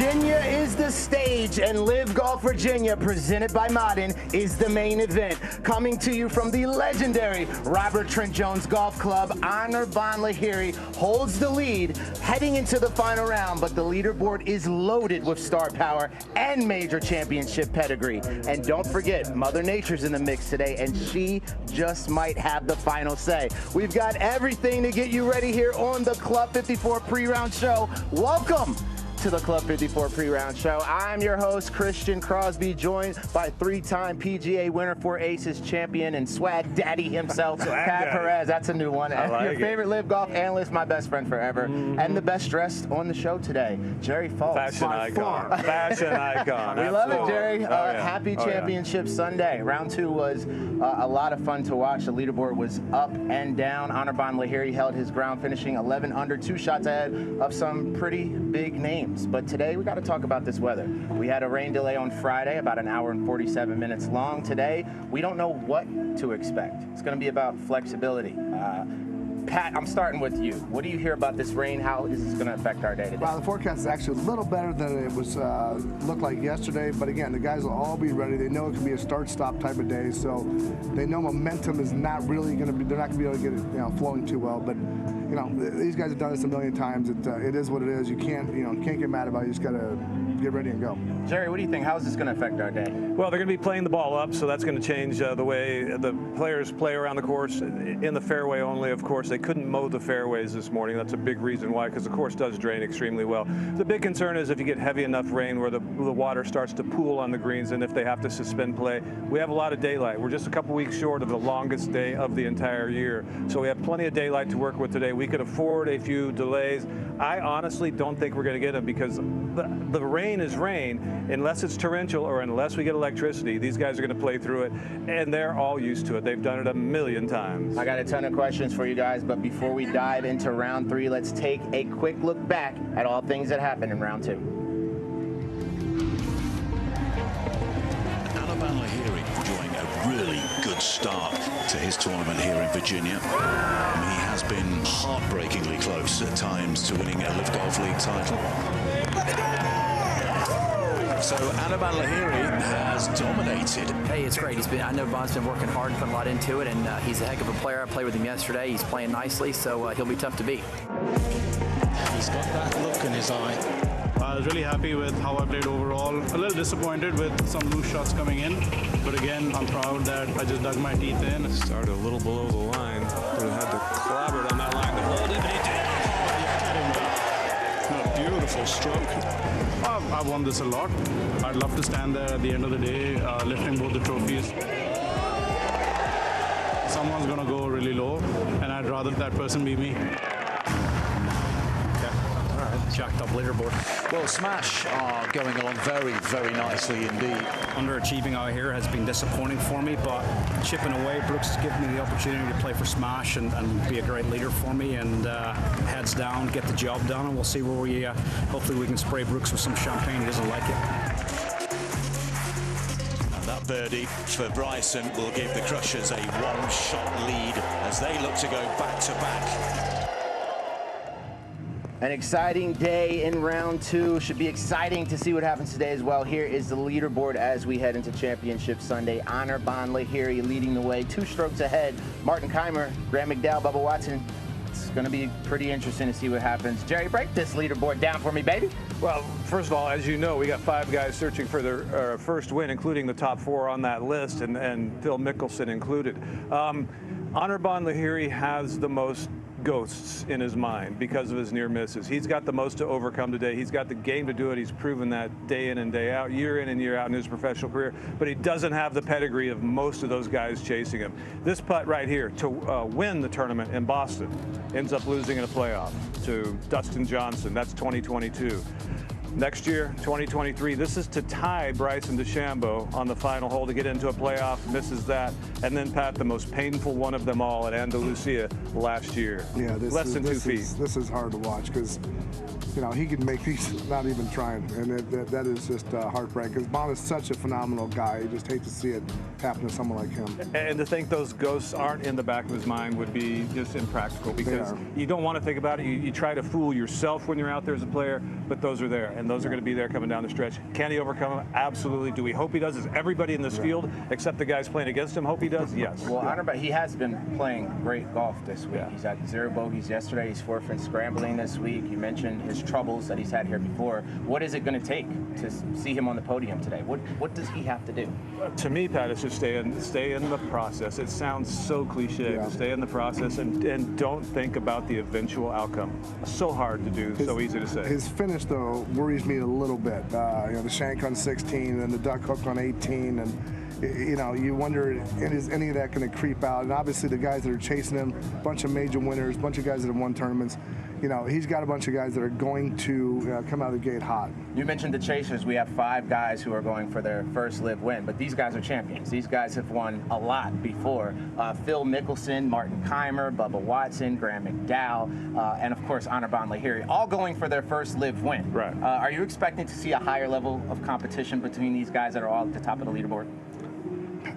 Virginia is the stage, and LIV Golf Virginia, presented by Modern, is the main event. Coming to you from the legendary Robert Trent Jones Golf Club, Anirban Lehiri holds the lead heading into the final round, but the leaderboard is loaded with star power and major championship pedigree. And don't forget, Mother Nature's in the mix today, and she just might have the final say. We've got everything to get you ready here on the Club 54 pre-round show. Welcome to the Club 54 pre-round show. I'm your host, Christian Crosby, joined by three-time PGA winner, 4 Aces champion, and swag daddy himself, Pat Perez. That's a new one. And your favorite LIV golf analyst, my best friend forever, and the best dressed on the show today, Jerry Fultz. Fashion icon. Fashion icon. We love it, Jerry. Happy Championship Sunday. Round 2 was a lot of fun to watch. The leaderboard was up and down. Anirban Lehiri held his ground, finishing 11 under, 2 shots ahead of some pretty big names. But today we got to talk about this weather. We had a rain delay on Friday, about an hour and 47 minutes long. Today, we don't know what to expect. It's going to be about flexibility. Pat, I'm starting with you. What do you hear about this rain? How is this going to affect our day today? Well, the forecast is actually a little better than it was looked like yesterday. But again, the guys will all be ready. They know it can be a start-stop type of day, so they know momentum is not really going to be. They're not going to be able to get it, flowing too well. But these guys have done this a million times. It is what it is. You can't get mad about it. You just got to get ready and go. Jerry, what do you think? How is this going to affect our day? Well, they're going to be playing the ball up, so that's going to change the way the players play around the course. In the fairway only, of course. They couldn't mow the fairways this morning. That's a big reason why, because the course does drain extremely well. The big concern is if you get heavy enough rain where the water starts to pool on the greens, and if they have to suspend play. We have a lot of daylight. We're just a couple weeks short of the longest day of the entire year. So we have plenty of daylight to work with today. We could afford a few delays. I honestly don't think we're going to get them because the rain is rain. Unless it's torrential or unless we get electricity, these guys are going to play through it, and they're all used to it. They've done it a million times. I got a ton of questions for you guys, but before we dive into round 3, let's take a quick look back at all things that happened in round 2. Anirban Lehiri enjoying a really good start to his tournament here in Virginia. He has been heartbreakingly close at times to winning a LIV Golf League title. So Anirban Lehiri has dominated. Hey, it's great. I know Bond's been working hard and putting a lot into it, and he's a heck of a player. I played with him yesterday. He's playing nicely, so he'll be tough to beat. He's got that look in his eye. I was really happy with how I played overall. A little disappointed with some loose shots coming in, but again, I'm proud that I just dug my teeth in. Started a little below the line, but it had to clobber it on that line to hold it, but he did. A beautiful stroke. I've won this a lot. I'd love to stand there at the end of the day, lifting both the trophies. Someone's gonna go really low, and I'd rather that person be me. Jacked up leaderboard. Well, Smash are going along very, very nicely indeed. Underachieving out here has been disappointing for me, but chipping away, Brooks has given me the opportunity to play for Smash and be a great leader for me, and heads down, get the job done, and we'll see where we, hopefully we can spray Brooks with some champagne. He doesn't like it. And that birdie for Bryson will give the Crushers a 1-shot lead as they look to go back-to-back. An exciting day in round 2. Should be exciting to see what happens today as well. Here is the leaderboard as we head into Championship Sunday. Anirban Lehiri leading the way, 2 strokes ahead. Martin Keimer, Graham McDow, Bubba Watson. It's going to be pretty interesting to see what happens. Jerry, break this leaderboard down for me, baby. Well, first of all, as you know, we got 5 guys searching for their first win, including the top 4 on that list, and Phil Mickelson included. Anirban Lehiri has the most ghosts in his mind because of his near misses. He's got the most to overcome today. He's got the game to do it. He's proven that day in and day out, year in and year out in his professional career, but he doesn't have the pedigree of most of those guys chasing him. This putt right here to win the tournament in Boston ends up losing in a playoff to Dustin Johnson. That's 2022. Next year, 2023, this is to tie Bryson DeChambeau on the final hole to get into a playoff, misses that, and then Pat, the most painful one of them all at Andalusia last year. Yeah, less than 2 feet. This is hard to watch because, he can make these not even trying, and that is just heartbreak. Because Bond is such a phenomenal guy. You just hate to see it happen to someone like him. And to think those ghosts aren't in the back of his mind would be just impractical because you don't want to think about it. You try to fool yourself when you're out there as a player, but those are there. and those are going to be there coming down the stretch. Can he overcome them? Absolutely. Do we hope he does? Is everybody in this field, except the guys playing against him, hope he does? Yes. Well, but he has been playing great golf this week. He's had 0 bogeys yesterday. He's 4th in scrambling this week. You mentioned his troubles that he's had here before. What is it going to take to see him on the podium today? What does he have to do? To me, Pat, it's just stay in the process. It sounds so cliche. Stay in the process and don't think about the eventual outcome. So hard to do, so easy to say. His finish, though, worries me a little bit. You know, the shank on 16 and the duck hook on 18, and you know, you wonder, is any of that going to creep out? And obviously, the guys that are chasing him, a bunch of major winners, a bunch of guys that have won tournaments. You know, he's got a bunch of guys that are going to come out of the gate hot. You mentioned the chasers. We have 5 guys who are going for their first LIV win, but these guys are champions. These guys have won a lot before. Phil Mickelson, Martin Keimer, Bubba Watson, Graham McDow, and of course Anirban Lehiri, all going for their first LIV win. Right. Are you expecting to see a higher level of competition between these guys that are all at the top of the leaderboard?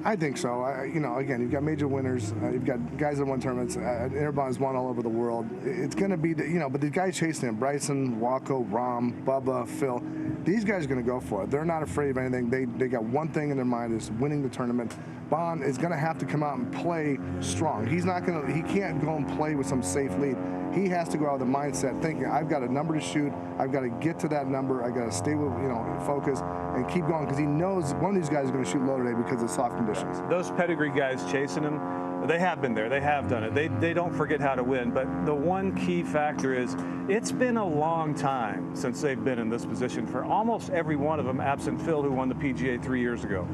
I think so. You know, again, you've got major winners. You've got guys that won tournaments. Anirban's won all over the world. It's going to be, you know, but the guys chasing him, Bryson, Waco, Rahm, Bubba, Phil, these guys are going to go for it. They're not afraid of anything. They got one thing in their mind, is winning the tournament. Bond is going to have to come out and play strong. He can't go and play with some safe lead. He has to go out with a mindset thinking, I've got a number to shoot, I've got to get to that number, I've got to stay with, you know, focus and keep going, because he knows one of these guys is going to shoot low today because of soft conditions. Those pedigree guys chasing him, they have been there, they have done it. They don't forget how to win, but the one key factor is it's been a long time since they've been in this position for almost every one of them, absent Phil, who won the PGA 3 years ago.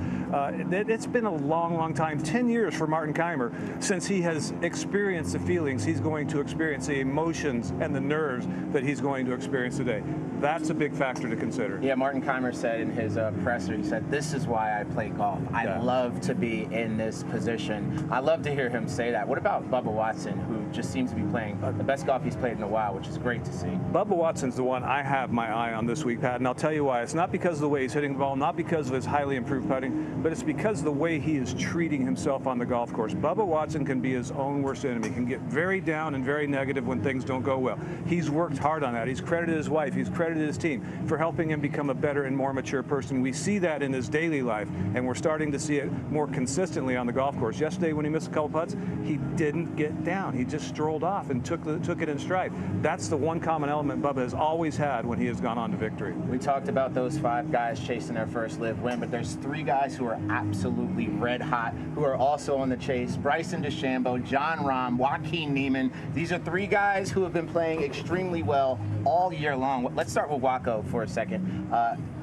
It's been a long, long time, 10 years for Martin Keimer, since he has experienced the feelings he's going to experience, the emotions and the nerves that he's going to experience today. That's a big factor to consider. Yeah, Martin Keimer said in his presser, he said, "This is why I play golf. I love to be in this position." I love to hear him say that. What about Bubba Watson, who just seems to be playing the best golf he's played in a while, which is great to see? Bubba Watson's the one I have my eye on this week, Pat, and I'll tell you why. It's not because of the way he's hitting the ball, not because of his highly improved putting, but it's because of the way he is treating himself on the golf course. Bubba Watson can be his own worst enemy, can get very down and very negative when things don't go well. He's worked hard on that. He's credited his wife, he's credited his team for helping him become a better and more mature person. We see that in his daily life, and we're starting to see it more consistently on the golf course. Yesterday, when he missed a couple putts, he didn't get down. He just strolled off and took it in stride. That's the one common element Bubba has always had when he has gone on to victory. We talked about those 5 guys chasing their first LIV win, but there's 3 guys who are absolutely red hot, who are also on the chase. Bryson DeChambeau, Jon Rahm, Joaquin Niemann. These are 3 guys who have been playing extremely well all year long. Let's start with Waco for a second.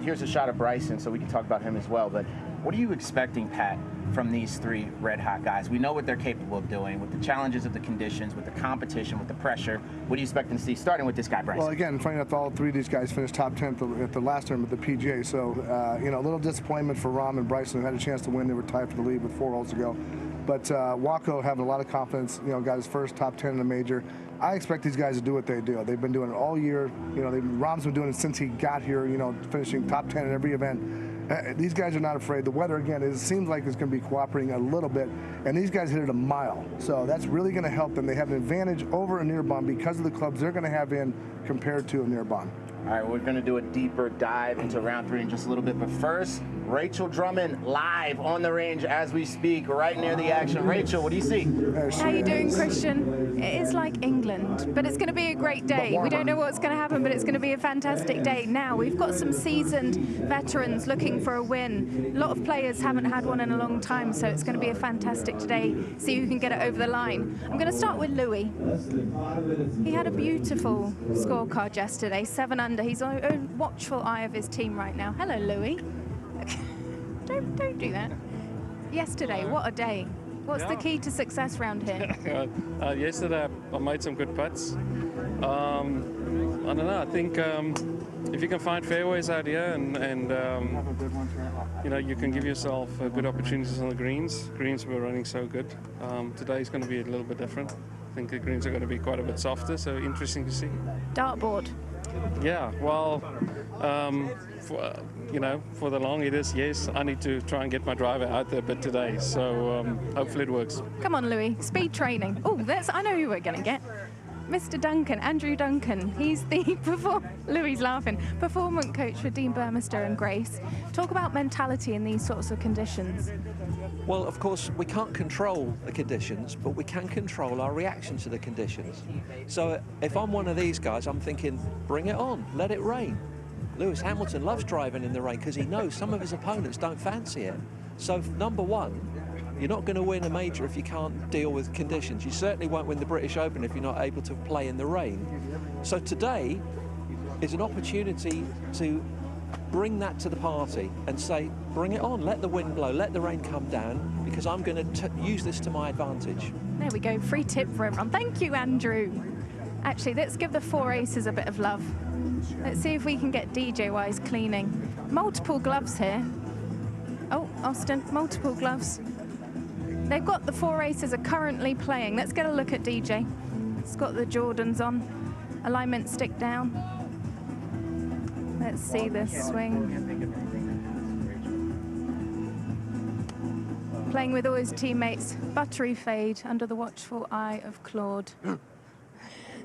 Here's a shot of Bryson, so we can talk about him as well. But what are you expecting, Pat, from these 3 red hot guys? We know what they're capable of doing with the challenges of the conditions, with the competition, with the pressure. What do you expect to see, starting with this guy, Bryson? Well, again, funny enough, all 3 of these guys finished top 10 at the last tournament at the PGA. So, you know, a little disappointment for Rahm and Bryson, who had a chance to win. They were tied for the lead with 4 holes to go. But Waco having a lot of confidence, you know, got his first top 10 in a major. I expect these guys to do what they do. They've been doing it all year. You know, Rahm's been doing it since he got here, you know, finishing top 10 in every event. These guys are not afraid. The weather, again, it seems like it's going to be cooperating a little bit, and these guys hit it a mile. So that's really going to help them. They have an advantage over a Anirban because of the clubs they're going to have in compared to a Anirban. All right, we're going to do a deeper dive into round 3 in just a little bit. But first, Rachel Drummond live on the range as we speak, right near the action. Rachel, what do you see? How you doing, Christian? It is like England, but it's going to be a great day. We don't know what's going to happen, but it's going to be a fantastic day. Now, we've got some seasoned veterans looking for a win. A lot of players haven't had one in a long time, so it's going to be a fantastic day. See who can get it over the line. I'm going to start with Louis. He had a beautiful scorecard yesterday, 7 under. He's on a watchful eye of his team right now. Hello, Louis. Don't do that. Yesterday, what a day. What's the key to success round here? Yesterday, I made some good putts. I don't know. I think if you can find fairways out here and you know, you can give yourself good opportunities on the greens. Greens were running so good. Today's going to be a little bit different. I think the greens are going to be quite a bit softer, so interesting to see. Dartboard. Yeah, well, you know, for the long hitters, yes, I need to try and get my driver out there a bit today, so hopefully it works. Come on, Louis, speed training. Oh, I know who we're going to get. Mr. Duncan, Andrew Duncan. He's the Louis laughing. Performance coach for Dean Burmester and Grace. Talk about mentality in these sorts of conditions. Well, of course, we can't control the conditions, but we can control our reaction to the conditions. So if I'm one of these guys, I'm thinking, bring it on, let it rain. Lewis Hamilton loves driving in the rain because he knows some of his opponents don't fancy it. So number one, you're not going to win a major if you can't deal with conditions. You certainly won't win the British Open if you're not able to play in the rain. So today is an opportunity to bring that to the party and say, bring it on, let the wind blow, let the rain come down, because I'm going to use this to my advantage. There we go, free tip for everyone. Thank you, Andrew. Actually, let's give the 4 aces a bit of love. Let's see if we can get DJ-wise cleaning. Multiple gloves here. Oh, Austin, multiple gloves. They've got the 4 aces are currently playing. Let's get a look at DJ. It's got the Jordans on. Alignment stick down. Let's see this swing. Playing with all his teammates. Buttery fade under the watchful eye of Claude.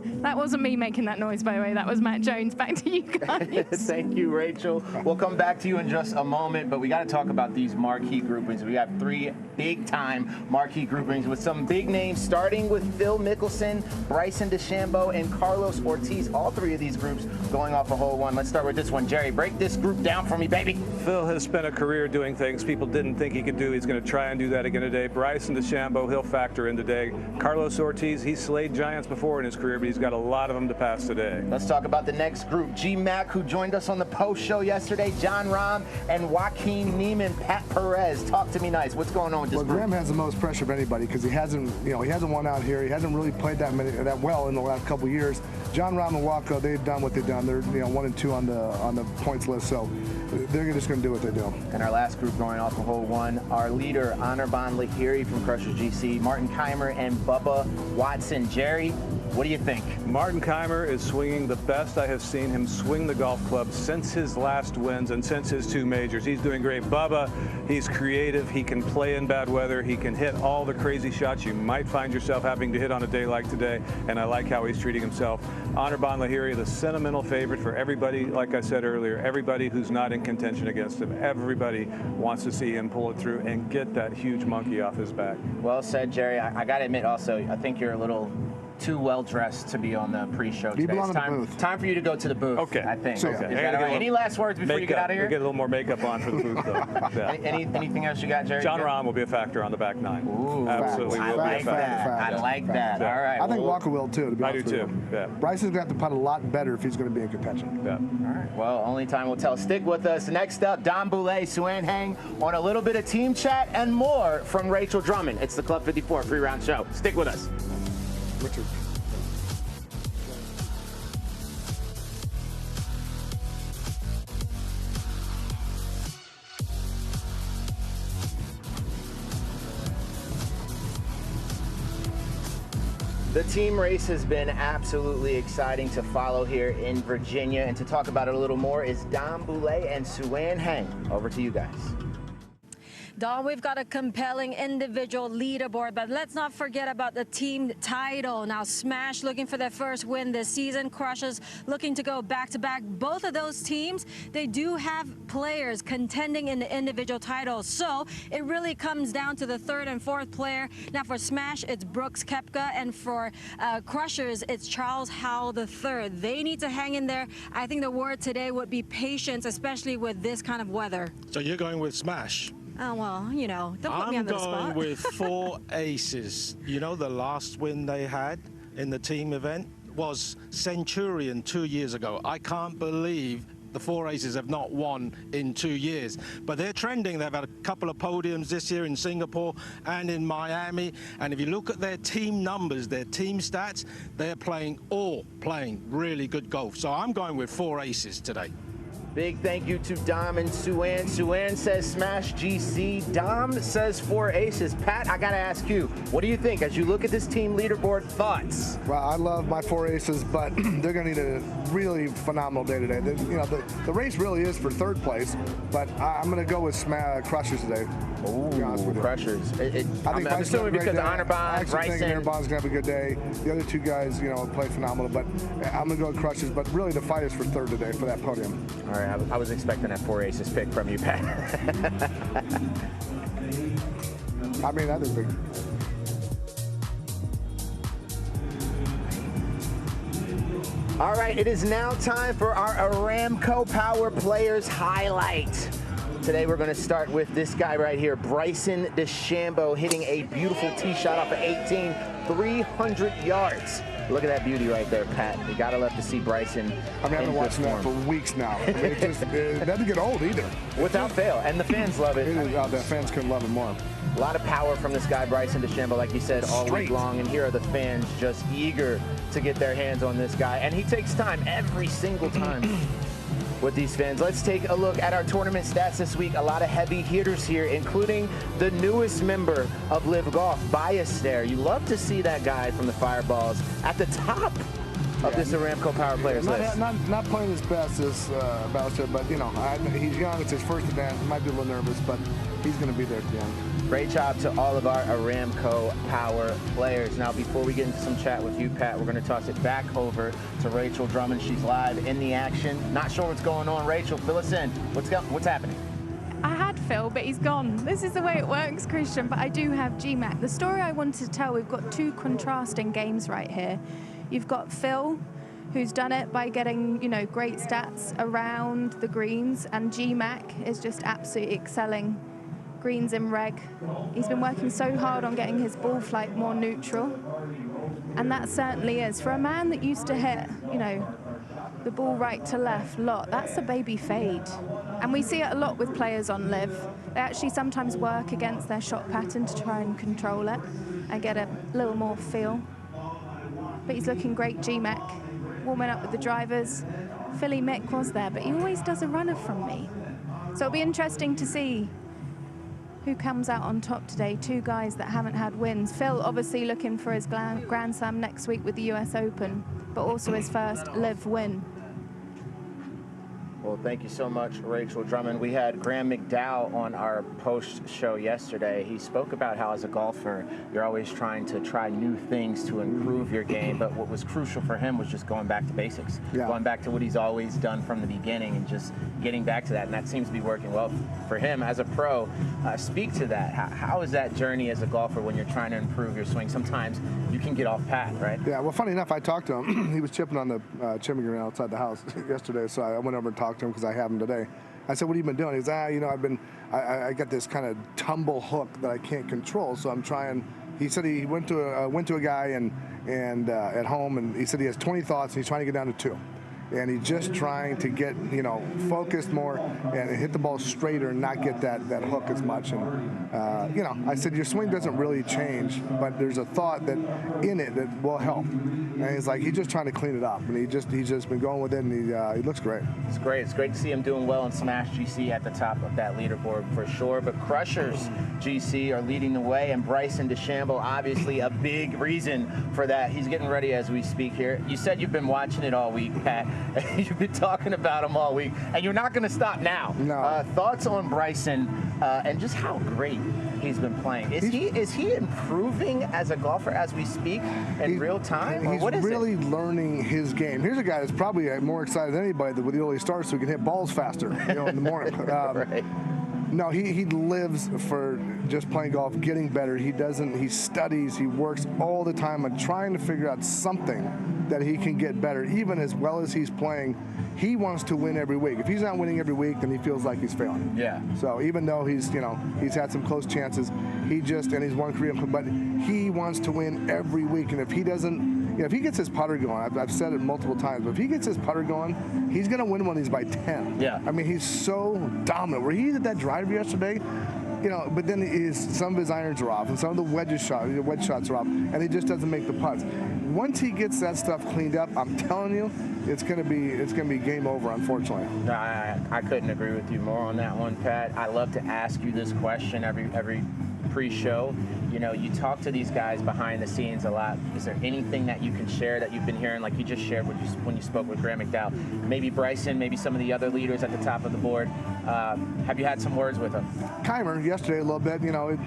That wasn't me making that noise, by the way. That was Matt Jones. Back to you guys. Thank you, Rachel. We'll come back to you in just a moment, but we got to talk about these marquee groupings. We have 3 big-time marquee groupings with some big names, starting with Phil Mickelson, Bryson DeChambeau, and Carlos Ortiz. All 3 of these groups going off a hole one. Let's start with this one. Jerry, break this group down for me, baby. Phil has spent a career doing things people didn't think he could do. He's going to try and do that again today. Bryson DeChambeau, he'll factor in today. Carlos Ortiz, he's slayed giants before in his career, but he's got a lot of them to pass today. Let's talk about the next group. G-Mac, who joined us on the post show yesterday, John Rahm, and Joaquin Neiman, Pat Perez. Talk to me nice. What's going on with this group? Well, Graham has the most pressure of anybody because he hasn't won out here. He hasn't really played that well in the last couple of years. John Rahm and Waco, they've done what they've done. They're 1 and 2 on the points list, so they're just going to do what they do. And our last group going off of hole one, our leader, Anirban Lehiri from Crushers GC, Martin Keimer, and Bubba Watson. Jerry, what do you think? Martin Keimer is swinging the best I have seen him swing the golf club since his last wins and since his 2 majors. He's doing great. Bubba, he's creative. He can play in bad weather. He can hit all the crazy shots you might find yourself having to hit on a day like today, and I like how he's treating himself. Anirban Lehiri, the sentimental favorite for everybody, like I said earlier, everybody who's not in contention against him. Everybody wants to see him pull it through and get that huge monkey off his back. Well said, Jerry. I got to admit also, I think you're a little too well dressed to be on the pre-show today. It's time for you to go to the booth. Okay. I think. Okay. Is that all right? Any last words before you get out of here? We'll get a little more makeup on for the booth, though. Yeah. Anything else you got, Jerry? John Rahm will be a factor on the back 9. Ooh, absolutely will be a factor. I like that. Yeah. All right. I think Walker will too. To be I do honest with too. you. Yeah. Bryson's got to putt a lot better if he's going to be in contention. Yeah. All right. Well, only time will tell. Stick with us. Next up, Don Boulay, Suan Hang on a little bit of team chat and more from Rachel Drummond. It's the Club 54 free-round show. Stick with us. Richard. The team race has been absolutely exciting to follow here in Virginia, and to talk about it a little more is Don Boulay and Suan Hang. Over to you guys. Don, we've got a compelling individual leaderboard, but let's not forget about the team title. Now, Smash looking for their first win this season. Crushers looking to go back-to-back. Both of those teams, they do have players contending in the individual titles. So it really comes down to the 3rd and 4th player. Now, for Smash, it's Brooks Koepka, and for Crushers, it's Charles Howell III. They need to hang in there. I think the word today would be patience, especially with this kind of weather. So you're going with Smash? Oh, well, don't put me under the spot. I'm going with 4 aces. You know, the last win they had in the team event was Centurion 2 years ago. I can't believe the 4 aces have not won in 2 years. But they're trending. They've had a couple of podiums this year in Singapore and in Miami. And if you look at their team numbers, their team stats, they're playing really good golf. So I'm going with 4 aces today. Big thank you to Dom and Suan. Suan says smash GC. Dom says 4 aces. Pat, I got to ask you, what do you think as you look at this team leaderboard? Thoughts? Well, I love my 4 aces, but they're going to need a really phenomenal day today. The race really is for 3rd place, but I'm going to go with Crushers today. Ooh, Crushers. I'm assuming because of Honor Bond, Bryson. I think Honor Bond's going to have a good day. The other 2 guys, play phenomenal, but I'm going to go with Crushers. But really, the fight is for 3rd today for that podium. All right, I was expecting that 4 aces pick from you, Pat. I mean, that is big. All right, it is now time for our Aramco Power Players highlight. Today we're going to start with this guy right here, Bryson DeChambeau, hitting a beautiful tee shot off of 18, 300 yards. Look at that beauty right there, Pat. You gotta love to see Bryson. I mean, I've been watching that for weeks now. It doesn't get old either. Without fail, and the fans love it. The fans couldn't love it more. A lot of power from this guy, Bryson DeChambeau, like you said, all week long. And here are the fans just eager to get their hands on this guy. And he takes time every single time with these fans. Let's take a look at our tournament stats this week. A lot of heavy hitters here, including the newest member of LIV Golf, Bias there. You love to see that guy from the Fireballs at the top of this Aramco Power Players list. Not playing his best this Ballester, but he's young. It's his first event. He might be a little nervous, but he's going to be there at the end. Great job to all of our Aramco Power Players. Now, before we get into some chat with you, Pat, we're going to toss it back over to Rachel Drummond. She's live in the action. Not sure what's going on. Rachel, fill us in. What's happening? I had Phil, but he's gone. This is the way it works, Christian, but I do have GMAC. The story I wanted to tell, we've got 2 contrasting games right here. You've got Phil, who's done it by getting, great stats around the greens, and GMAC is just absolutely excelling greens in reg. He's been working so hard on getting his ball flight more neutral, and that certainly is. For a man that used to hit, the ball right to left lot, that's a baby fade. And we see it a lot with players on LIV. They actually sometimes work against their shot pattern to try and control it and get a little more feel. But he's looking great, GMAC, warming up with the drivers. Philly Mick was there, but he always does a runner from me. So it'll be interesting to see who comes out on top today. 2 guys that haven't had wins. Phil obviously looking for his Grand Slam next week with the US Open, but also his first LIV win. Well, thank you so much, Rachel Drummond. We had Graham McDow on our post show yesterday. He spoke about how as a golfer, you're always trying to try new things to improve your game, but what was crucial for him was just going back to basics, going back to what he's always done from the beginning and just getting back to that, and that seems to be working well for him as a pro. Speak to that. How is that journey as a golfer when you're trying to improve your swing? Sometimes you can get off path, right? Yeah, well, funny enough, I talked to him. He was chipping on the chipping green outside the house yesterday, so I went over and talked to him because I have him today. I said, what have you been doing? He goes, I got this kind of tumble hook that I can't control, so I'm trying. He said he went to a guy and at home, and he said he has 20 thoughts, and he's trying to get down to 2. And he's just trying to get, focused more and hit the ball straighter and not get that hook as much. And, I said, your swing doesn't really change, but there's a thought that in it that will help. And he's like, he's just trying to clean it up. And he's just been going with it, and he looks great. It's great. It's great to see him doing well in Smash GC at the top of that leaderboard for sure. But Crushers GC are leading the way, and Bryson DeChambeau, obviously a big reason for that. He's getting ready as we speak here. You said you've been watching it all week, Pat. You've been talking about him all week, and you're not going to stop now. No. Thoughts on Bryson and just how great he's been playing? Is he improving as a golfer as we speak in real time? Or what is really learning his game. Here's a guy that's probably more excited than anybody with the early starts, so he can hit balls faster in the morning. Right. No, he lives for just playing golf, getting better. He studies, he works all the time on trying to figure out something that he can get better. Even as well as he's playing, he wants to win every week. If he's not winning every week, then he feels like he's failing. Yeah. So even though he's had some close chances, and he's won Korea, but he wants to win every week. And if he doesn't, if he gets his putter going, I've said it multiple times, but if he gets his putter going, he's going to win one of these by 10. Yeah. I mean, he's so dominant. Where he hit that driver yesterday, but then some of his irons are off, and some of the wedge shots are off, and he just doesn't make the putts. once he gets that stuff cleaned up, I'm telling you, it's gonna be game over, unfortunately. No, I couldn't agree with you more on that one, Pat. I love to ask you this question every pre-show. You know, you talk to these guys behind the scenes a lot. Is there anything that you can share that you've been hearing, like you just shared when you spoke with Graham McDow? Maybe Bryson, maybe some of the other leaders at the top of the board. Have you had some words with him? Keimer yesterday a little bit. You know,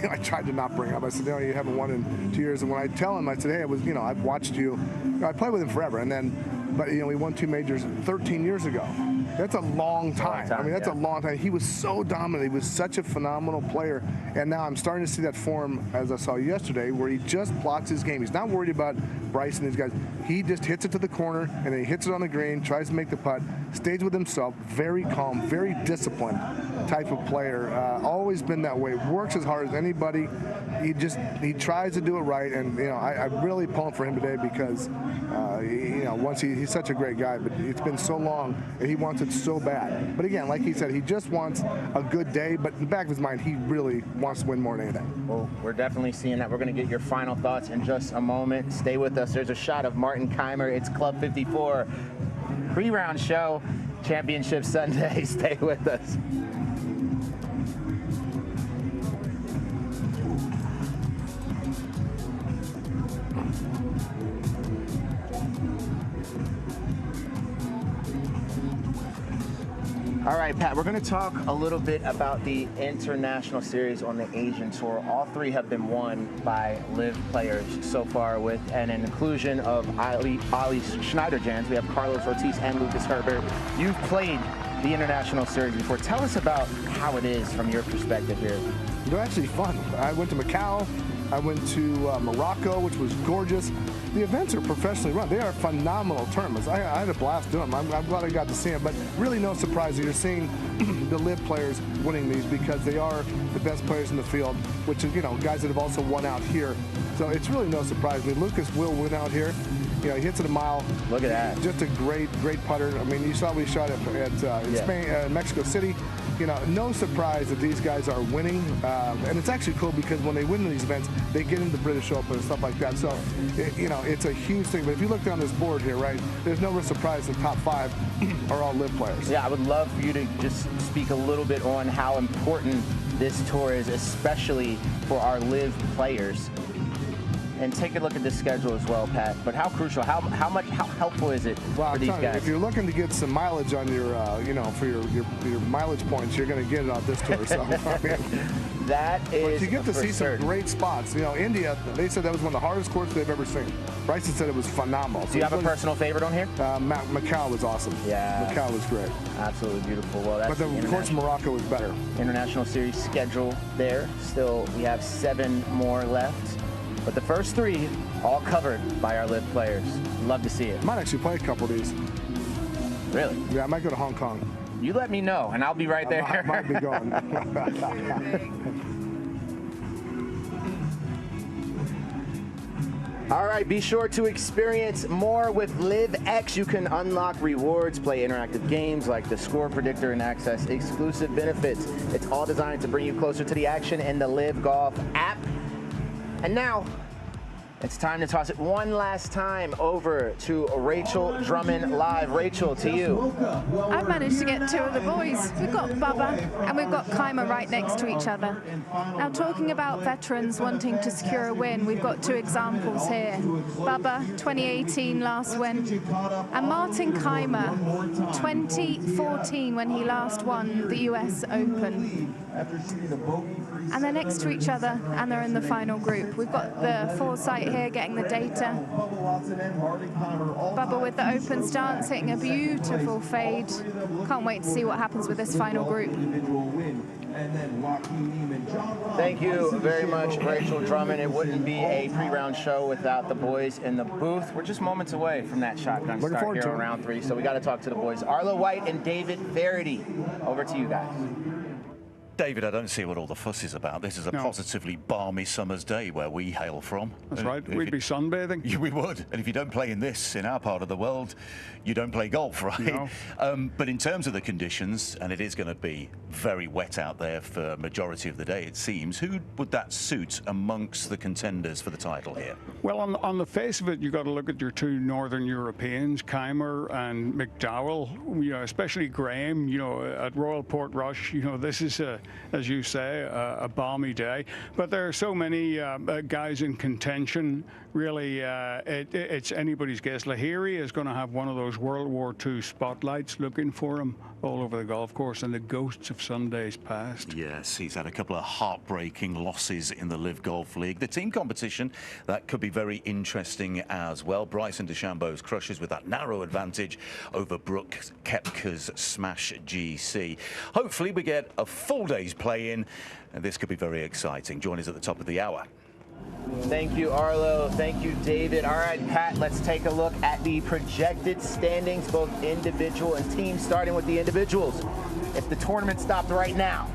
I tried to not bring it up. I said, you know, you haven't won in 2 years. And when I tell him, I said, hey, you know, I've watched you. I played with him forever, but you know, we won 2 majors 13 years ago. That's a long time. I mean, that's a long time. He was so dominant. He was such a phenomenal player. And now I'm starting to see that form, as I saw yesterday, where he just plots his game. He's not worried about Bryson and these guys. He just hits it to the corner, and then he hits it on the green, tries to make the putt, stays with himself, very calm, very disciplined type of player. Always been that way. Works as hard as anybody. He tries to do it right, and you know, I'm really pulling for him today because you know, once he's such a great guy, but it's been so long, and he wants it so bad. But again, like he said, he just wants a good day, but in the back of his mind, he really wants to win more than anything. Well, we're definitely seeing that. We're going to get your final thoughts in just a moment. Stay with us. There's a shot of Martin Keimer. It's Club 54 pre-round show, Championship Sunday. Stay with us. All right, Pat, we're going to talk a little bit about the international series on the Asian Tour. All 3 have been won by LIV players so far, with an inclusion of Ali Schneiderjans. We have Carlos Ortiz and Lucas Herbert. You've played the international series before. Tell us about how it is from your perspective here. They're actually fun. I went to Macau. I went to Morocco, which was gorgeous. The events are professionally run. They are phenomenal tournaments. I had a blast doing them. I'm glad I got to see them, but really no surprise that you're seeing the LIV players winning these because they are the best players in the field, which is, you know, guys that have also won out here. So it's really no surprise. I mean, Lucas will win out here. You know, he hits it a mile. Look at that. Just a great putter. I mean, you saw we shot in Spain, Mexico City. You know, no surprise that these guys are winning. And it's actually cool because when they win these events, they get into the British Open and stuff like that. So, you know, it's a huge thing. But if you look down this board here, right, there's no real surprise the top 5 are all LIV players. Yeah, I would love for you to just speak a little bit on how important this tour is, especially for our LIV players. And take a look at this schedule as well, Pat. But how crucial, how helpful is it for these guys? If you're looking to get some mileage on your, you know, for your mileage points, you're going to get it on this tour. So, I mean, that is. But you get to see some great spots. You know, India, they said that was one of the hardest courts they've ever seen. Bryson said it was phenomenal. Do you have a personal favorite on here? Macau was awesome. Yeah. Macau was great. Absolutely beautiful. Well, that's but of course, Morocco was better. International Series schedule there. Still, we have 7 more left. But the first 3, all covered by our LIV players. Love to see it. I might actually play a couple of these. Really? Yeah, I might go to Hong Kong. You let me know, and I'll be right there. I might be going. All right, be sure to experience more with LIVX. You can unlock rewards, play interactive games like the score predictor, and access exclusive benefits. It's all designed to bring you closer to the action in the LIV Golf app. And now, it's time to toss it one last time over to Rachel Drummond live. Rachel, to you. I've managed to get 2 of the boys. We've got Bubba and we've got Keimer right next to each other. Now, talking about veterans wanting to secure a win, we've got 2 examples here. Bubba, 2018 last win, and Martin Keimer, 2014 when he last won the US Open. And they're next to each other and they're in the final group. We've got the foresight here getting the data. Bubba with the open stance, hitting a beautiful fade. Can't wait to see what happens with this final group. Thank you very much, Rachel Drummond. It wouldn't be a pre-round show without the boys in the booth. We're just moments away from that shotgun start here on round 3, so we got to talk to the boys. Arlo White and David Verity. Over to you guys. David, I don't see what all the fuss is about. This is a No. positively balmy summer's day where we hail from. That's And right. if We'd be sunbathing. Yeah, we would. And if you don't play in this, in our part of the world, you don't play golf, right? No. But in terms of the conditions, and it is going to be very wet out there for majority of the day, it seems, who would that suit amongst the contenders for the title here? Well, on the face of it, you got to look at your two Northern Europeans, Keimer and McDowell. You know, especially Graham. You know, at Royal Portrush. You know, this is as you say, a balmy day. But there are so many guys in contention. Really, it's anybody's guess. Lehiri is going to have one of those World War II spotlights looking for him all over the golf course, and the ghosts of Sundays past. Yes, he's had a couple of heartbreaking losses in the LIV Golf League. The team competition, that could be very interesting as well. Bryson DeChambeau's crushes with that narrow advantage over Brooke Koepka's Smash GC. Hopefully we get a full day's play in, and this could be very exciting. Join us at the top of the hour. Thank you, Arlo. Thank you, David. All right, Pat, let's take a look at the projected standings, both individual and team, starting with the individuals. If the tournament stopped right now,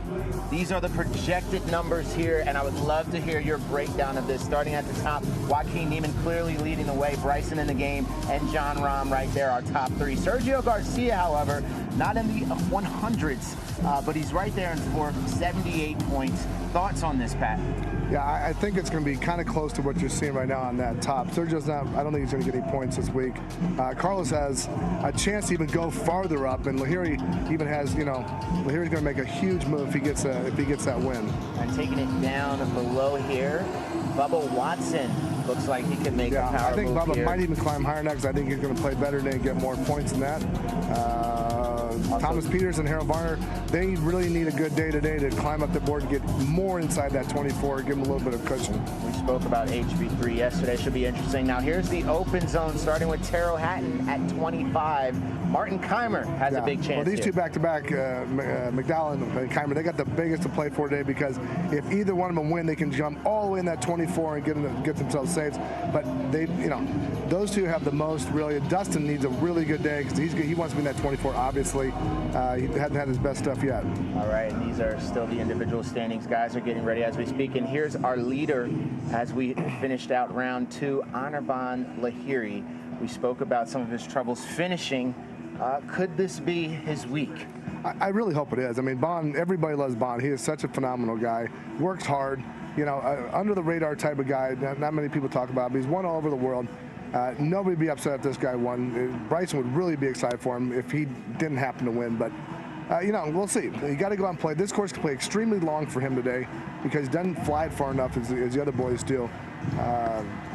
these are the projected numbers here, and I would love to hear your breakdown of this. Starting at the top, Joaquin Niemann clearly leading the way, Bryson in the game, and John Rahm right there, our top three. Sergio Garcia, however, not in the 100s, but he's right there for 78 points. Thoughts on this, Pat? Yeah, I think it's going to be kind of close to what you're seeing right now on that top. Sergio's not, I don't think he's going to get any points this week. Carlos has a chance to even go farther up, and Lehiri even has, you know, Lehiri's going to make a huge move if he gets that win. And taking it down below here, Bubba Watson looks like he could make a power I think move Bubba here. might even climb higher next. I think he's going to play better today and get more points than that. Thomas Peters and Harold Varner, they really need a good day today to climb up the board and get more inside that 24, give them a little bit of cushion. We spoke about HV3 yesterday. Should be interesting. Now here's the open zone, starting with Taro Hatton at 25. Martin Keimer has a big chance. Well, these here. two back-to-back, McDowell and Keimer, they got the biggest to play for today because if either one of them win, they can jump all the way in that 24 and get themselves safe. But they, you know, those two have the most really. Dustin needs a really good day because he wants to be in that 24. Obviously, he hasn't had his best stuff yet. All right, and these are still the individual standings. Guys are getting ready as we speak. And here's our leader as we finished out round two, Anirban Lehiri. We spoke about some of his troubles finishing. Could this be his week? I really hope it is. I mean, Bond, everybody loves Bond. He is such a phenomenal guy. Works hard. You know, under the radar type of guy. Not many people talk about, but he's won all over the world. Nobody would be upset if this guy won. Bryson would really be excited for him if he didn't happen to win. But, you know, we'll see. You got to go out and play. This course can play extremely long for him today because he doesn't fly it far enough as the other boys do.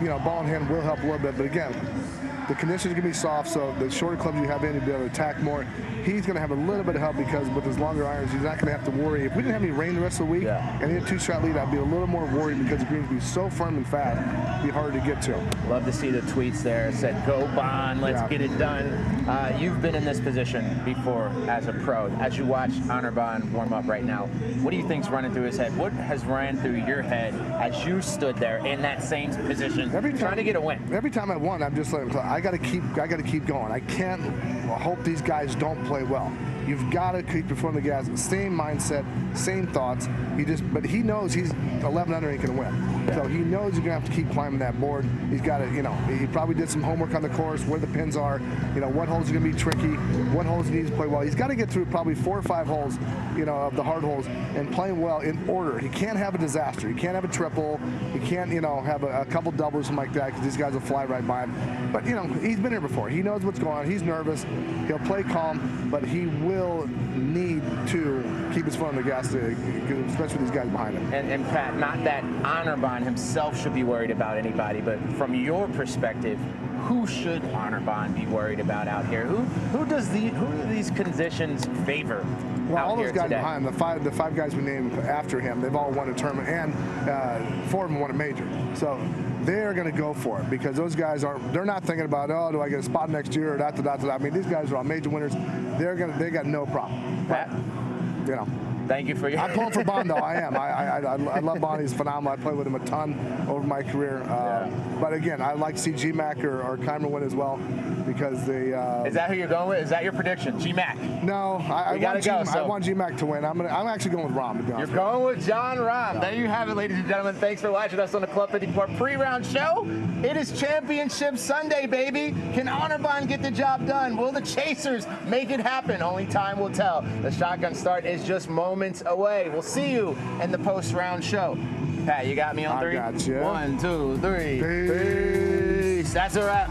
You know, ball in hand will help a little bit. But, again, the conditions are going to be soft, so the shorter clubs you have in, you'll be able to attack more. He's going to have a little bit of help because with his longer irons, he's not going to have to worry. If we didn't have any rain the rest of the week and he had a two-shot lead, I'd be a little more worried because the greens would be so firm and fast, it'd be hard to get to. Love to see the tweets there. Said, go Bond, let's get it done. You've been in this position before as a pro. As you watch Anirban warm up right now, what do you think's running through his head? What has ran through your head as you stood there in that same position, trying to get a win? Every time I won, I'm just like, I got to keep going. I can't hope these guys don't play well. You've got to keep your foot on the gas. Same mindset, same thoughts. But he knows he's 11 under and he can win. So he knows he's going to have to keep climbing that board. He's got to, you know, he probably did some homework on the course, where the pins are, you know, what holes are going to be tricky, what holes he needs to play well. He's got to get through probably 4 or 5 holes, you know, of the hard holes and playing well in order. He can't have a disaster. He can't have a triple. He can't, you know, have a couple doubles, something like that, because these guys will fly right by him. But, you know, he's been here before. He knows what's going on. He's nervous. He'll play calm, but he will need to keep his foot on the gas, especially these guys behind him. And Pat, not that Anirban himself should be worried about anybody, but from your perspective, who should Anirban be worried about out here? Who do these conditions favor? Well, all those guys today? behind him, the five guys we named after him, they've all won a tournament, and 4 of them won a major. So they're going to go for it because those guys they're not thinking about, oh, do I get a spot next year or that. I mean, these guys are all major winners. They got no problem. Pat, you know. Thank you for your. I'm pulling for Bond, though. I am. I love Bond. He's phenomenal. I played with him a ton over my career. But again, I like to see G-Mac or Keimer win as well. because they. Is that who you're going with? Is that your prediction? G-Mac? No, I want G-Mac to win. I'm actually going with Rahm. You're going with John Rahm. There you have it, ladies and gentlemen. Thanks for watching us on the Club 54 pre-round show. It is Championship Sunday, baby. Can Honorbahn get the job done? Will the Chasers make it happen? Only time will tell. The shotgun start is just moments away. We'll see you in the post-round show. Pat, you got me on 3? I got you. 1, 2, 3. Peace. That's a wrap.